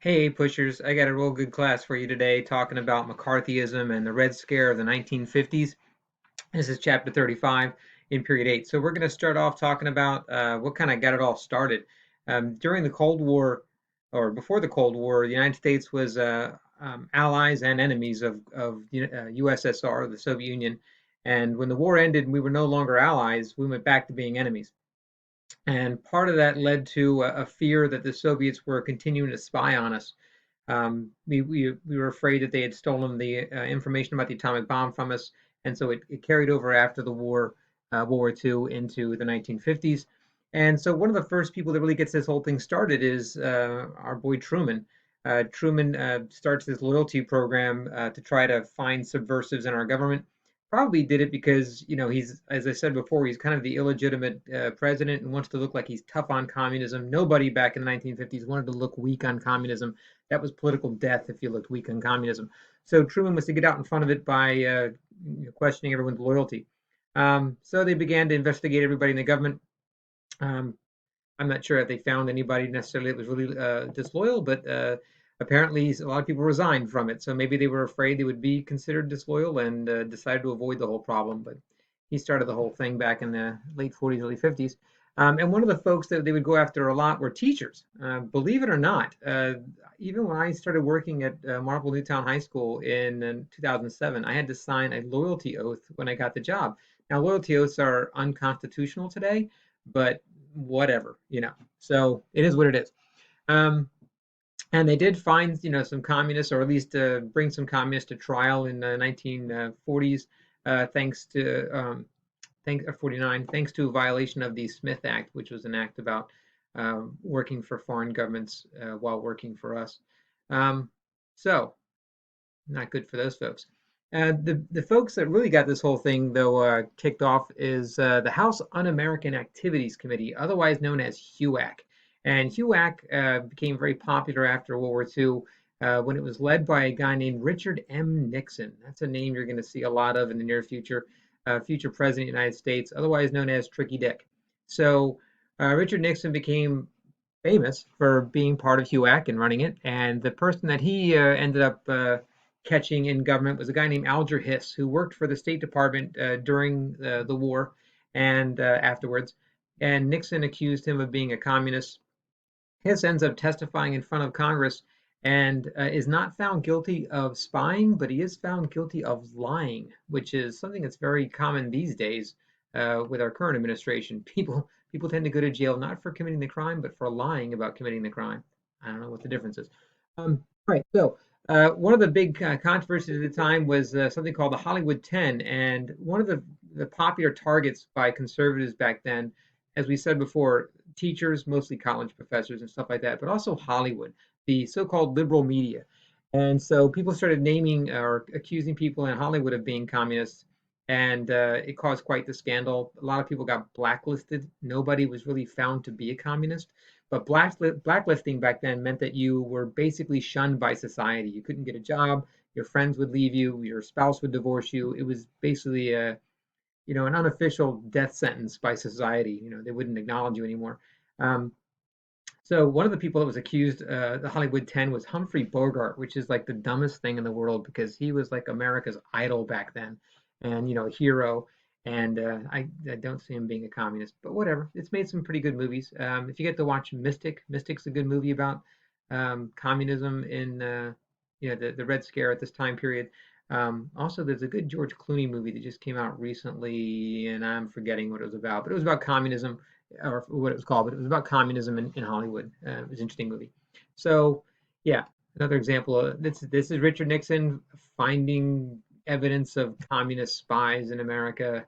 Hey, pushers, I got a real good class for you today talking about McCarthyism and the Red Scare of the 1950s. This is chapter 35 in period 8. So we're going to start off talking about what kind of got it all started. During the Cold War, or before the Cold War, the United States was allies and enemies of USSR, the Soviet Union. And when the war ended and we were no longer allies, we went back to being enemies. And part of that led to a fear that the Soviets were continuing to spy on us. We were afraid that they had stolen the information about the atomic bomb from us, and so it carried over after the war, World War II, into the 1950s. And so one of the first people that really gets this whole thing started is our boy Truman. Truman starts this loyalty program to try to find subversives in our government. Probably did it because, he's, as I said before, he's kind of the illegitimate president and wants to look like he's tough on communism. Nobody back in the 1950s wanted to look weak on communism. That was political death if you looked weak on communism. So Truman was to get out in front of it by questioning everyone's loyalty. So they began to investigate everybody in the government. Um, I'm not sure if they found anybody necessarily that was really disloyal, but apparently a lot of people resigned from it. So maybe they were afraid they would be considered disloyal and decided to avoid the whole problem. But he started the whole thing back in the late 40s, early 50s. And one of the folks that they would go after a lot were teachers. Believe it or not, even when I started working at Marple Newtown High School in 2007, I had to sign a loyalty oath when I got the job. Now, loyalty oaths are unconstitutional today, but whatever, So it is what it is. Um, and they did find, some communists, or at least bring some communists to trial in the 1940s, thanks to 49, thanks to a violation of the Smith Act, which was an act about working for foreign governments while working for us. Um, so not good for those folks. The folks that really got this whole thing though kicked off is the House Un-American Activities Committee, otherwise known as HUAC. And HUAC became very popular after World War II when it was led by a guy named Richard M. Nixon. That's a name you're going to see a lot of in the near future. Future president of the United States, otherwise known as Tricky Dick. So Richard Nixon became famous for being part of HUAC and running it. And the person that he ended up catching in government was a guy named Alger Hiss, who worked for the State Department during the war and afterwards. And Nixon accused him of being a communist. Hiss ends up testifying in front of Congress and is not found guilty of spying, but he is found guilty of lying, which is something that's very common these days with our current administration. People tend to go to jail not for committing the crime, but for lying about committing the crime. I don't know what the difference is. Right. So one of the big controversies at the time was something called the Hollywood 10, and one of the popular targets by conservatives back then, as we said before, teachers, mostly college professors and stuff like that, but also Hollywood, the so-called liberal media. And so people started naming or accusing people in Hollywood of being communists, and it caused quite the scandal. A lot of people got blacklisted. Nobody was really found to be a communist. But blacklisting back then meant that you were basically shunned by society. You couldn't get a job, your friends would leave you, your spouse would divorce you. It was basically an unofficial death sentence by society. They wouldn't acknowledge you anymore. Um, so one of the people that was accused, the Hollywood 10, was Humphrey Bogart, which is like the dumbest thing in the world because he was like America's idol back then, and a hero. And I don't see him being a communist, but whatever. It's made some pretty good movies. If you get to watch Mystic's a good movie about communism in the Red Scare at this time period. Also, there's a good George Clooney movie that just came out recently, and I'm forgetting what it was about, but it was about communism or what it was called, but it was about communism in Hollywood. It was an interesting movie. So, yeah, another example. This is Richard Nixon finding evidence of communist spies in America.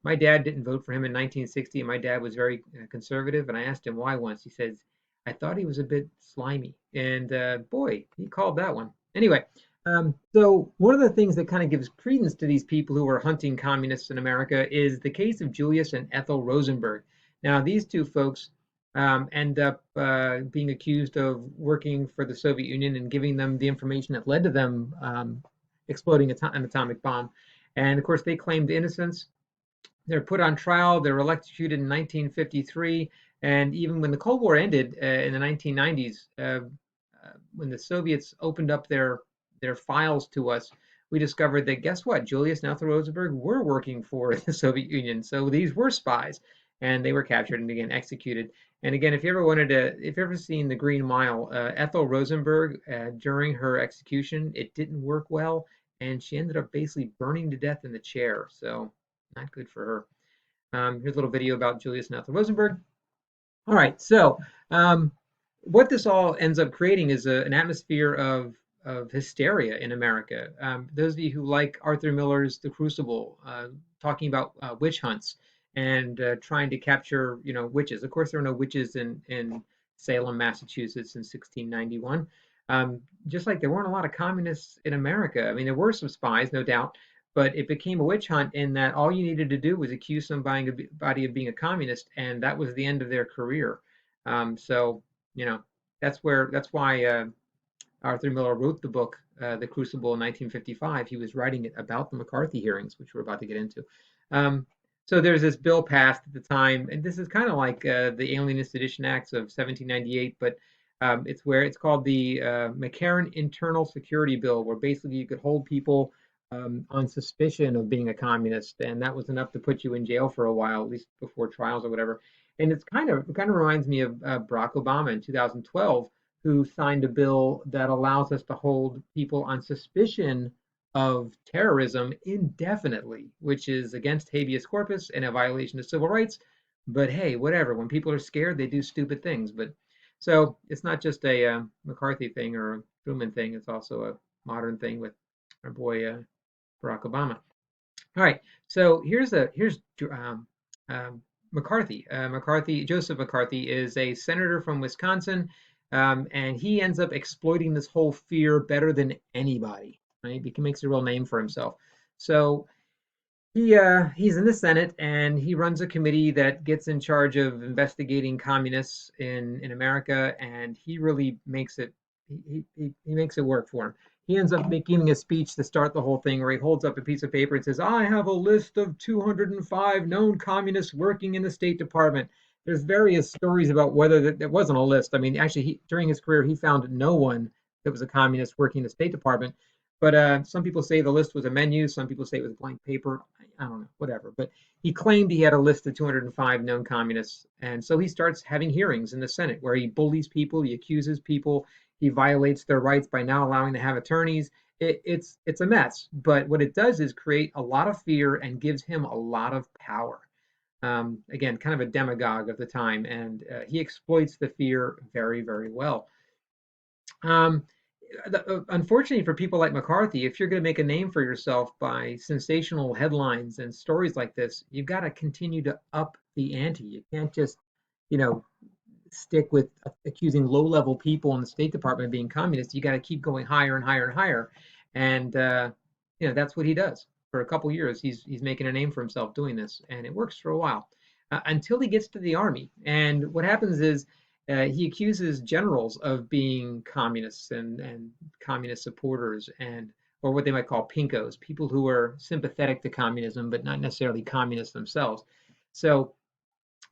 My dad didn't vote for him in 1960, and my dad was very conservative. And I asked him why once. He says, "I thought he was a bit slimy," and boy, he called that one. Anyway, so one of the things that kind of gives credence to these people who were hunting communists in America is the case of Julius and Ethel Rosenberg. Now, these two folks end up being accused of working for the Soviet Union and giving them the information that led to them exploding an atomic bomb. And of course, they claimed innocence. They're put on trial. They were electrocuted in 1953. And even when the Cold War ended in the 1990s, when the Soviets opened up their files to us, we discovered that guess what? Julius and Ethel Rosenberg were working for the Soviet Union, so these were spies, and they were captured and again executed. And again, if you've ever seen The Green Mile, Ethel Rosenberg during her execution, it didn't work well, and she ended up basically burning to death in the chair. So not good for her. Here's a little video about Julius and Ethel Rosenberg. All right, so um, what this all ends up creating is an atmosphere of hysteria in America. Those of you who like Arthur Miller's The Crucible, talking about witch hunts and trying to capture, witches. Of course, there are no witches in Salem, Massachusetts in 1691. Just like there weren't a lot of communists in America. I mean, there were some spies, no doubt, but it became a witch hunt in that all you needed to do was accuse somebody of being a communist, and that was the end of their career. So you know that's why Arthur Miller wrote the book The Crucible in 1955. He was writing it about the McCarthy hearings, which we're about to get into. Um, so there's this bill passed at the time, and this is kind of like the Alienist Sedition Acts of 1798, but it's called the McCarran Internal Security Bill, where basically you could hold people on suspicion of being a communist, and that was enough to put you in jail for a while, at least before trials or whatever. And it kind of reminds me of Barack Obama in 2012, who signed a bill that allows us to hold people on suspicion of terrorism indefinitely, which is against habeas corpus and a violation of civil rights. But hey, whatever. When people are scared, they do stupid things. But so it's not just a McCarthy thing or a Truman thing. It's also a modern thing with our boy Barack Obama. All right, so here's McCarthy. Joseph McCarthy is a senator from Wisconsin, and he ends up exploiting this whole fear better than anybody. Right, he makes a real name for himself. So he's in the Senate and he runs a committee that gets in charge of investigating communists in America, and he really makes it he makes it work for him. He ends up making a speech to start the whole thing where he holds up a piece of paper and says, "I have a list of 205 known communists working in the State Department." There's various stories about whether that wasn't a list. I mean, actually, during his career, he found no one that was a communist working in the State Department. But some people say the list was a menu. Some people say it was blank paper. I don't know, whatever. But he claimed he had a list of 205 known communists. And so he starts having hearings in the Senate where he bullies people, he accuses people, he violates their rights by not allowing to have attorneys. It's a mess. But what it does is create a lot of fear and gives him a lot of power. Again, kind of a demagogue of the time. And he exploits the fear very, very well. Um, Unfortunately for people like McCarthy, if you're going to make a name for yourself by sensational headlines and stories like this, you've got to continue to up the ante. You can't just, you know, stick with accusing low-level people in the State Department of being communists. You got to keep going higher and higher and higher, and that's what he does. For a couple years, he's making a name for himself doing this, and it works for a while until he gets to the army. And what happens is he accuses generals of being communists and communist supporters and or what they might call pinkos, people who are sympathetic to communism but not necessarily communists themselves. So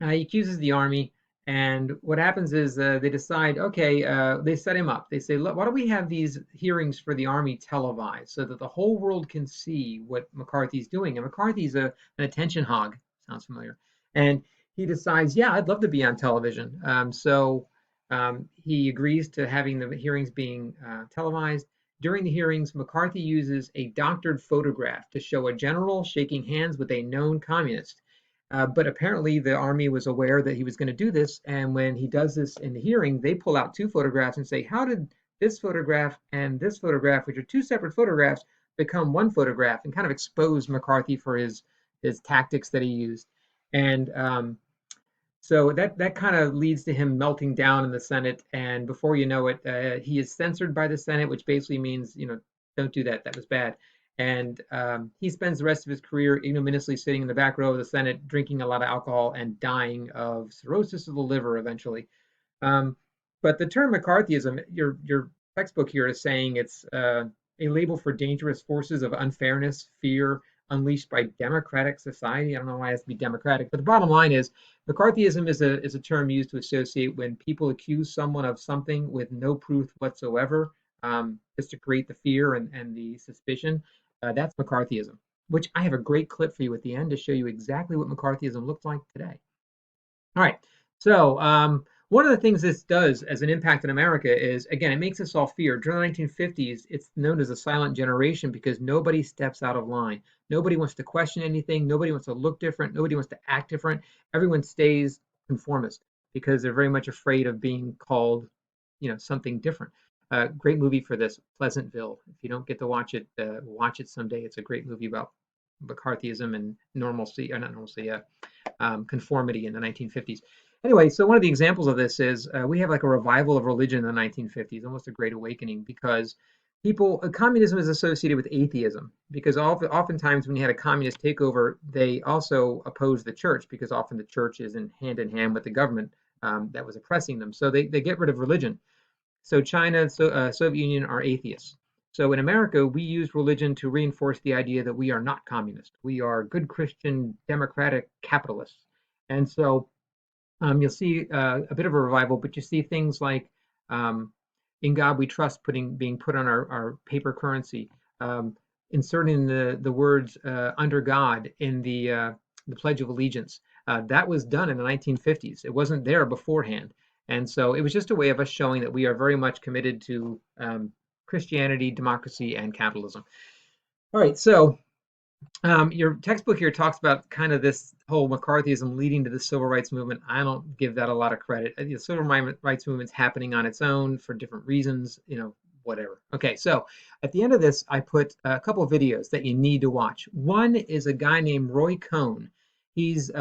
he accuses the army, and what happens is they decide, okay, they set him up. They say, look, why don't we have these hearings for the army televised so that the whole world can see what McCarthy's doing? And McCarthy's an attention hog. Sounds familiar. And he decides, yeah, I'd love to be on television. So he agrees to having the hearings being televised. During the hearings, McCarthy uses a doctored photograph to show a general shaking hands with a known communist. But apparently, the army was aware that he was going to do this. And when he does this in the hearing, they pull out two photographs and say, how did this photograph and this photograph, which are two separate photographs, become one photograph, and kind of expose McCarthy for his tactics that he used. And so that kind of leads to him melting down in the Senate. And before you know it, he is censored by the Senate, which basically means, don't do that. That was bad. And he spends the rest of his career ignominiously sitting in the back row of the Senate, drinking a lot of alcohol and dying of cirrhosis of the liver eventually. Um, but the term McCarthyism, your textbook here is saying it's a label for dangerous forces of unfairness, fear, unleashed by democratic society. I don't know why it has to be democratic, but the bottom line is McCarthyism is a term used to associate when people accuse someone of something with no proof whatsoever, just to create the fear and the suspicion. That's McCarthyism, which I have a great clip for you at the end to show you exactly what McCarthyism looks like today. All right. So one of the things this does as an impact in America is, again, it makes us all fear. During the 1950s, it's known as a silent generation because nobody steps out of line. Nobody wants to question anything. Nobody wants to look different. Nobody wants to act different. Everyone stays conformist because they're very much afraid of being called, something different. Great movie for this, Pleasantville. If you don't get to watch it someday. It's a great movie about McCarthyism and normalcy, or not normalcy, conformity in the 1950s. Anyway, so one of the examples of this is we have like a revival of religion in the 1950s, almost a great awakening, because communism is associated with atheism, because oftentimes when you had a communist takeover, they also opposed the church, because often the church is in hand with the government that was oppressing them. So they get rid of religion. So China, Soviet Union are atheists. So in America, we use religion to reinforce the idea that we are not communist. We are good Christian, democratic capitalists. And so you'll see a bit of a revival, but you see things like "In God We Trust" being put on our paper currency, inserting the words "under God" in the Pledge of Allegiance. That was done in the 1950s. It wasn't there beforehand, and so it was just a way of us showing that we are very much committed to Christianity, democracy, and capitalism. All right, so your textbook here talks about kind of this whole McCarthyism leading to the civil rights movement. I don't give that a lot of credit. The civil rights movement's happening on its own for different reasons, whatever. Okay, so at the end of this, I put a couple of videos that you need to watch. One is a guy named Roy Cohn. He's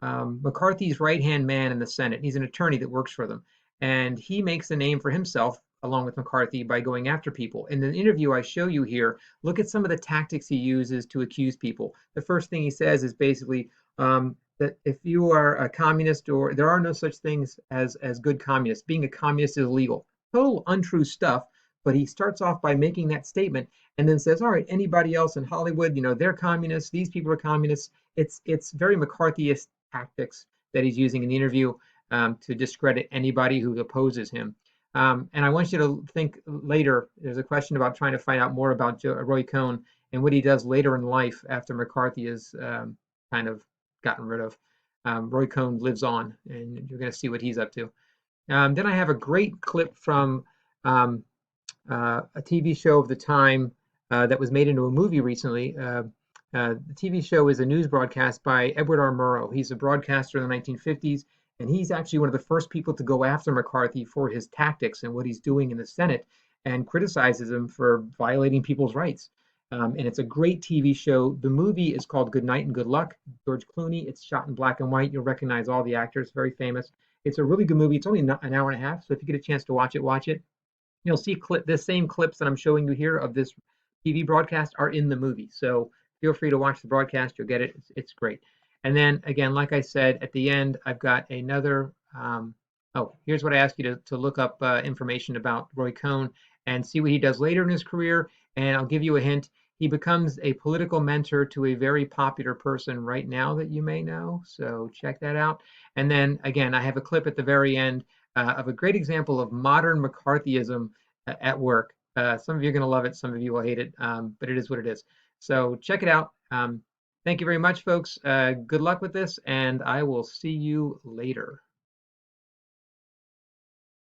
McCarthy's right-hand man in the Senate. He's an attorney that works for them. And he makes a name for himself along with McCarthy by going after people. In the interview I show you here, look at some of the tactics he uses to accuse people. The first thing he says is basically that if you are a communist, or there are no such things as good communists, being a communist is illegal. Total untrue stuff, but he starts off by making that statement and then says, all right, anybody else in Hollywood, they're communists, these people are communists. It's very McCarthyist tactics that he's using in the interview to discredit anybody who opposes him. And I want you to think later. There's a question about trying to find out more about Roy Cohn and what he does later in life after McCarthy is kind of gotten rid of. Roy Cohn lives on, and you're going to see what he's up to. Then I have a great clip from a TV show of the time that was made into a movie recently. The TV show is a news broadcast by Edward R. Murrow. He's a broadcaster in the 1950s, and he's actually one of the first people to go after McCarthy for his tactics and what he's doing in the Senate, and criticizes him for violating people's rights. And it's a great TV show. The movie is called Good Night and Good Luck. George Clooney. It's shot in black and white. You'll recognize all the actors. Very famous. It's a really good movie. It's only an hour and a half, so if you get a chance to watch it, watch it. You'll see the same clips that I'm showing you here of this TV broadcast are in the movie. So feel free to watch the broadcast. You'll get it. It's great. And then again, like I said, at the end, I've got another. Here's what I ask you to look up information about Roy Cohn and see what he does later in his career. And I'll give you a hint. He becomes a political mentor to a very popular person right now that you may know. So check that out. And then again, I have a clip at the very end of a great example of modern McCarthyism at work. Some of you are going to love it. Some of you will hate it, but it is what it is. So check it out. Thank you very much, folks. Good luck with this, and I will see you later.